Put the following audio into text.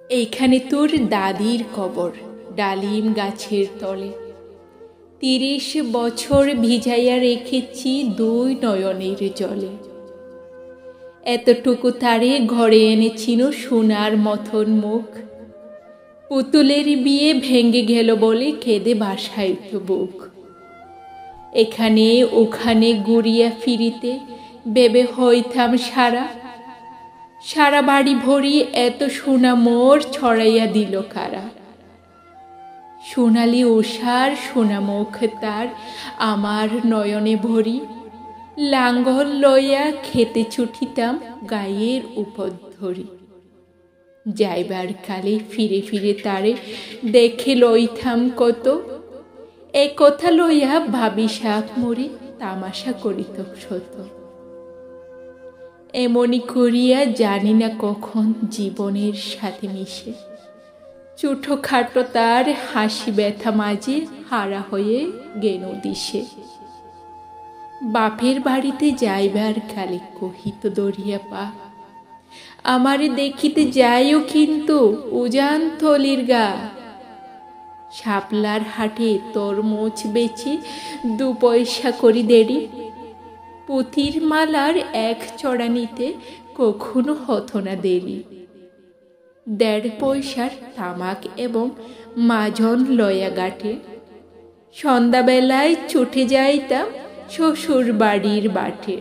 এইখানে তোর দাদির কবর ডালিম গাছের তলে। ৩০ বছর ভিজাইয়া রেখেছি দুই নয়নের জলে। এতটুকু তারে ঘরে এনেছিল সোনার মতন মুখ। পুতুলের বিয়ে ভেঙে গেল বলে কেঁদে বাসাইত বুক। এখানে ওখানে ঘুরিয়া ফিরিতে ভেবে হইতাম সারা। সারা বাড়ি ভরি এত সোনা মোর ছড়াইয়া দিল কারা। সোনালি উষার সোনা মুখ তার আমার নয়নে ভরি। লাঙ্গল লইয়া খেতে ছুটিতাম গায়ের উপর ধরি। যাইবার কালে ফিরে ফিরে তারে দেখে লইতাম কত। এ কথা লইয়া ভাবি সাপ মরে তামাশা করিত শত। এমনি করিয়া জানি না কখন জীবনের সাথে মিশে ছোটখাটো তার হাসি ব্যথা মাঝে হারা হয়ে গেল দিশে। বাপের বাড়িতে যাইবার কালে কহিত দরিয়া পা, আমারে দেখিতে যাইও কিন্তু উজান থলির গা। শাপলার হাটে তরমুজ বেচে 2 পয়সা করি দেরি। পুঁতির মালার 1 চড়া নিতে কখনো হতো না দেরি। 1.5 পয়সার তামাক এবং মাজন লয়া গাঁটে সন্ধ্যাবেলায় ছুটে যাইতাম শ্বশুর বাড়ির বাটে।